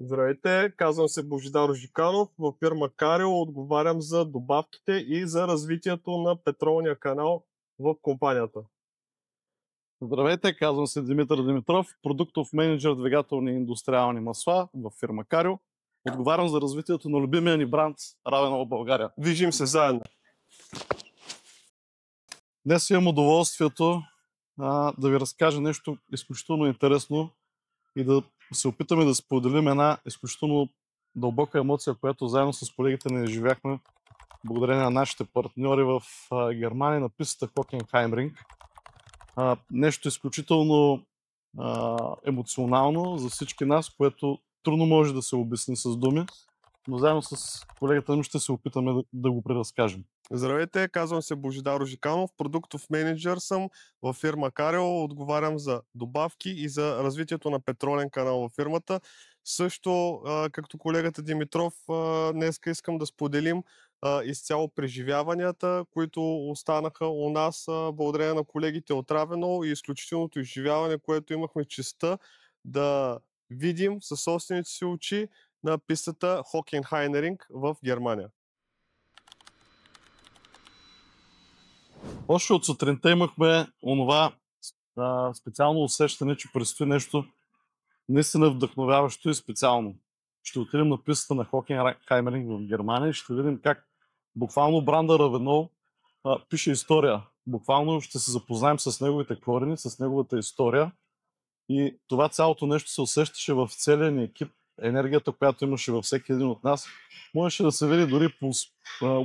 Здравейте, казвам се Божидар Жиканов. В фирма Карио отговарям за добавките и за развитието на петролния канал в компанията. Здравейте, казвам се Димитър Димитров, продуктов менеджер двигателни и индустриални масла в фирма Карио. Отговарям за развитието на любимия ни бранд Равенол България. Движим се заедно. Днес имам удоволствието да ви разкажа нещо изключително интересно и да се опитаме да споделим една изключително дълбока емоция, която заедно с колегите не изживяхме благодарение на нашите партньори в Германия на пистата Хокенхаймринг. Нещо изключително емоционално за всички нас, което трудно може да се обясни с думи, но заедно с колегата ми ще се опитаме да го преразкажем. Здравейте, казвам се Божидар Жиканов, продуктов менеджер съм в фирма Карио, отговарям за добавки и за развитието на петролен канал във фирмата. Също, както колегата Димитров, днеска искам да споделим изцяло преживяванията, които останаха у нас благодарение на колегите от Равенол и изключителното изживяване, което имахме честта да видим със собствените си очи на пистата Хокенхаймринг в Германия. Още от сутринта имахме онова специално усещане, че предстои нещо наистина вдъхновяващо и специално. Ще отидем на пистата на Хокенхаймринг в Германия и ще видим как буквално бранда Равенол пише история. Буквално ще се запознаем с неговите корени, с неговата история и това цялото нещо се усещаше в целия ни екип. Енергията, която имаше във всеки един от нас, можеше да се види дори по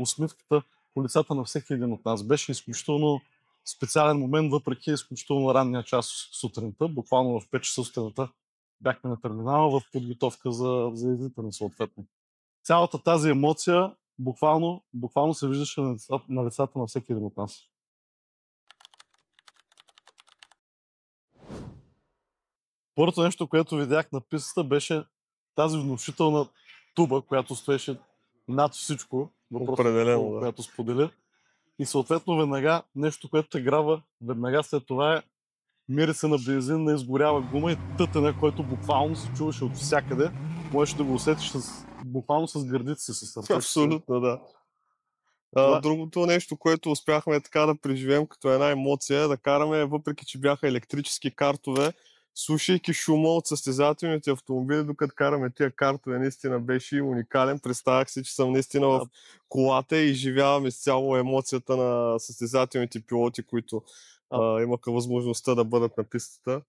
усмивката по лицата на всеки един от нас. Беше изключително специален момент, въпреки изключително ранния час сутринта. Буквално в 5 часа сутринта бяхме на терминала в подготовка за излитане съответно. Цялата тази емоция буквално се виждаше на лицата на всеки един от нас. Първото нещо, което видях на пистата, беше тази внушителна туба, която стоеше над всичко. Определено, да. Която сподели. И съответно веднага нещо, което те грава, веднага след това е мириса на бензин, на изгорява гума и тътене, който буквално се чуваше от всякъде. Можеш да го усетиш буквално с гърдите си. Абсолютно, да. Другото нещо, което успяхме така да преживеем като една емоция, да караме, въпреки че бяха електрически картове, слушайки шума от състезателните автомобили, докато караме тия картове, наистина беше уникален. Представях си, че съм наистина в колата и изживявам изцяло емоцията на състезателните пилоти, които имаха възможността да бъдат на пистата.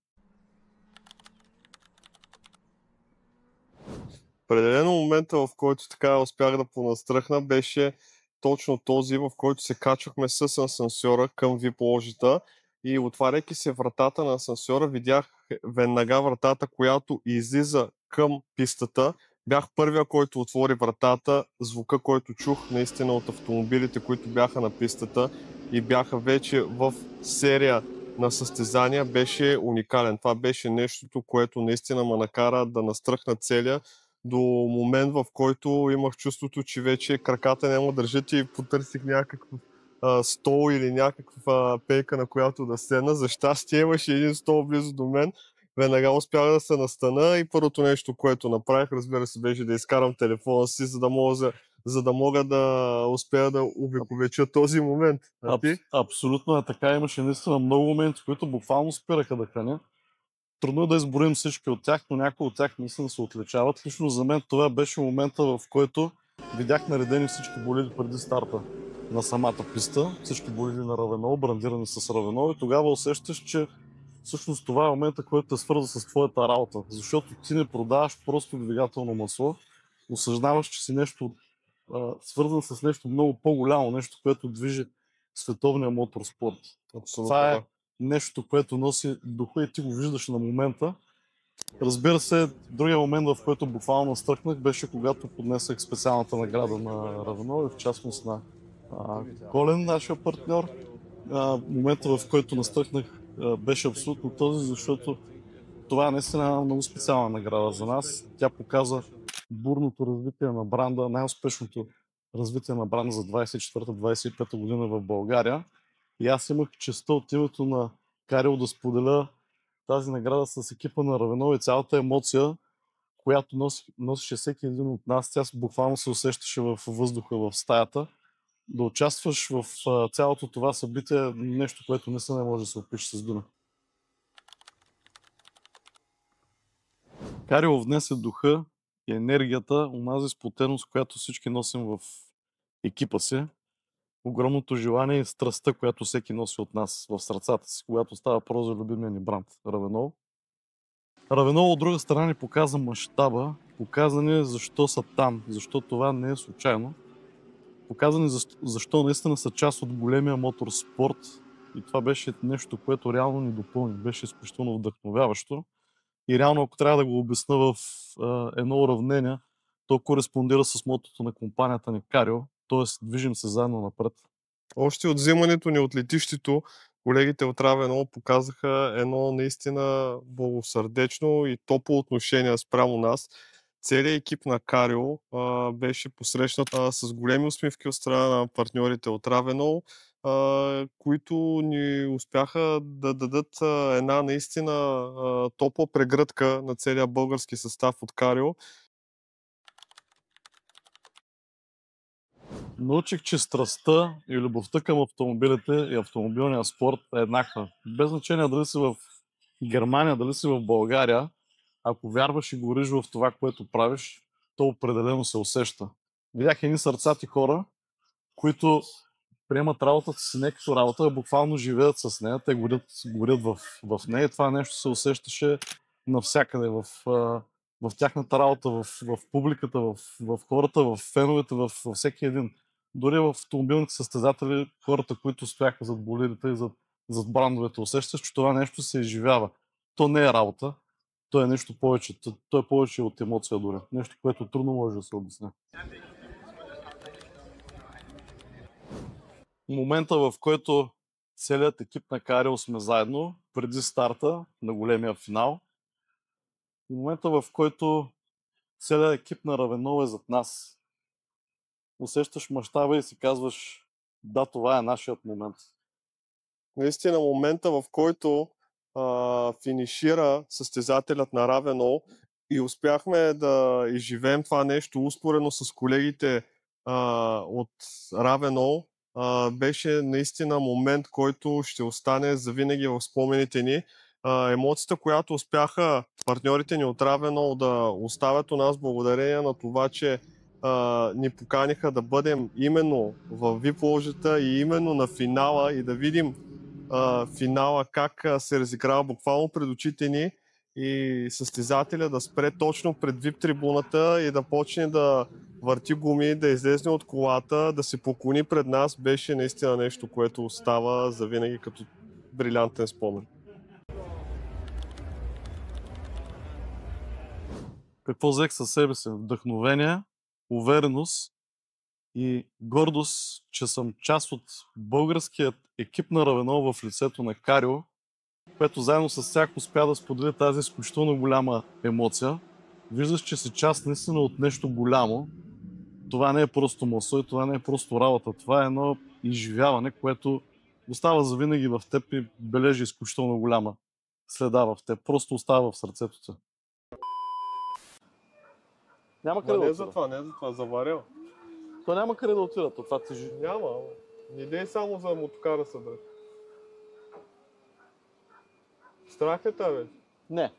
Определено момента, в който така успях да понастръхна, беше точно този, в който се качвахме с асансьора към VIP ложата и отваряйки се вратата на асансьора, видях веднага вратата, която излиза към пистата. Бях първия, който отвори вратата. Звука, който чух наистина от автомобилите, които бяха на пистата и бяха вече в серия на състезания, беше уникален. Това беше нещото, което наистина ме накара да настръхна целия до момент, в който имах чувството, че вече краката няма държат и потърсих някакъв стол или някаква пейка, на която да седна. За щастие имаше един стол близо до мен. Веднага успях да се настана и първото нещо, което направих, разбира се, беше да изкарам телефона си, за да мога да успея да увековеча този момент. Абсолютно е така. Имаше наистина много моменти, които буквално спираха да храня. Трудно е да изборим всички от тях, но някои от тях наистина се отличават. Лично за мен това беше момента, в който видях наредени всички болиди преди старта на самата писта. Всички болиди на Равенол, брандирани с Равенол, и тогава усещаш, че всъщност това е момента, който те свърза с твоята работа. Защото ти не продаваш просто двигателно масло, осъзнаваш, че си нещо свързан с нещо много по-голямо, нещо, което движи световния моторспорт. Това е нещо, което носи духа и ти го виждаш на момента. Разбира се, другия момент, в който буквално настръхнах, беше когато поднесах специалната награда на Равенол и в частност на Колен, нашия партньор. Момента, в който настръхнах, беше абсолютно този, защото това е наистина много специална награда за нас. Тя показа бурното развитие на бранда, най-успешното развитие на бранда за 24-25 година в България. И аз имах честта от името на Карио да споделя тази награда с екипа на Равенол и цялата емоция, която носеше всеки един от нас, тя буквално се усещаше в въздуха в стаята. Да участваш в цялото това събитие е нещо, което не може да се опише с дума. Карио внесе духа и енергията, онази сплотеност, която всички носим в екипа си, огромното желание и страстта, която всеки носи от нас в сърцата си, когато става въпрос за любимия ни бранд Равенол. Равенол от друга страна ни показа мащаба, показа ни защо са там, защо това не е случайно. Показа ни защо наистина са част от големия моторспорт и това беше нещо, което реално ни допълни, беше изключително вдъхновяващо. И реално, ако трябва да го обясна в едно уравнение, то кореспондира с мотото на компанията ни Карио, т.е. движим се заедно напред. Още от взимането ни от летището, колегите от Равенол показаха едно наистина благосърдечно и топло отношение спрямо нас. Целият екип на Карио беше посрещнат с големи усмивки от страна на партньорите от Равенол, които ни успяха да дадат една наистина топла прегръдка на целия български състав от Карио. Научих, че страстта и любовта към автомобилите и автомобилния спорт е еднаква. Без значение дали си в Германия, дали си в България, ако вярваш и гориш в това, което правиш, то определено се усеща. Видях едни сърцати хора, които приемат работата си не като работа, а буквално живеят с нея. Те горят в нея. Това нещо се усещаше навсякъде, в тяхната работа, в публиката, в хората, в феновете, във всеки един. Дори в автомобилните състезатели, хората, които стояха зад болидите и зад брандовете, усещаш, че това нещо се изживява. То не е работа, то е нещо повече. То е повече от емоция дори. Нещо, което трудно може да се обясня. Момента, в който целият екип на Карио сме заедно, преди старта на големия финал. И момента, в който целият екип на Равенол е зад нас. Усещаш мащаба и си казваш, да, това е нашият момент. Наистина момента, в който финишира състезателят на Равенол и успяхме да изживеем това нещо успоредно с колегите от Равенол, беше наистина момент, който ще остане завинаги в спомените ни. Емоцията, която успяха партньорите ни от Равенол да оставят у нас благодарение на това, че ни поканиха да бъдем именно в VIP ложата и именно на финала и да видим финала как се разиграва буквално пред очите ни и състезателя да спре точно пред VIP трибуната и да почне да върти гуми, да излезне от колата, да се поклони пред нас, беше наистина нещо, което остава завинаги като брилянтен спомен. Какво взех със себе си? Вдъхновение, увереност и гордост, че съм част от българският екип на Равенол в лицето на Карио, което заедно с тях успя да сподели тази изключително голяма емоция. Виждаш, че си част наистина от нещо голямо. Това не е просто масло и това не е просто работа. Това е едно изживяване, което остава завинаги в теб и бележи изключително голяма следа в теб. Просто остава в сърцето ти. Няма къде да отида. Не за това, заварял. То няма къде да отида, това тежи. Няма, не дей само за мотокара събрат. Страх е това, бе? Не.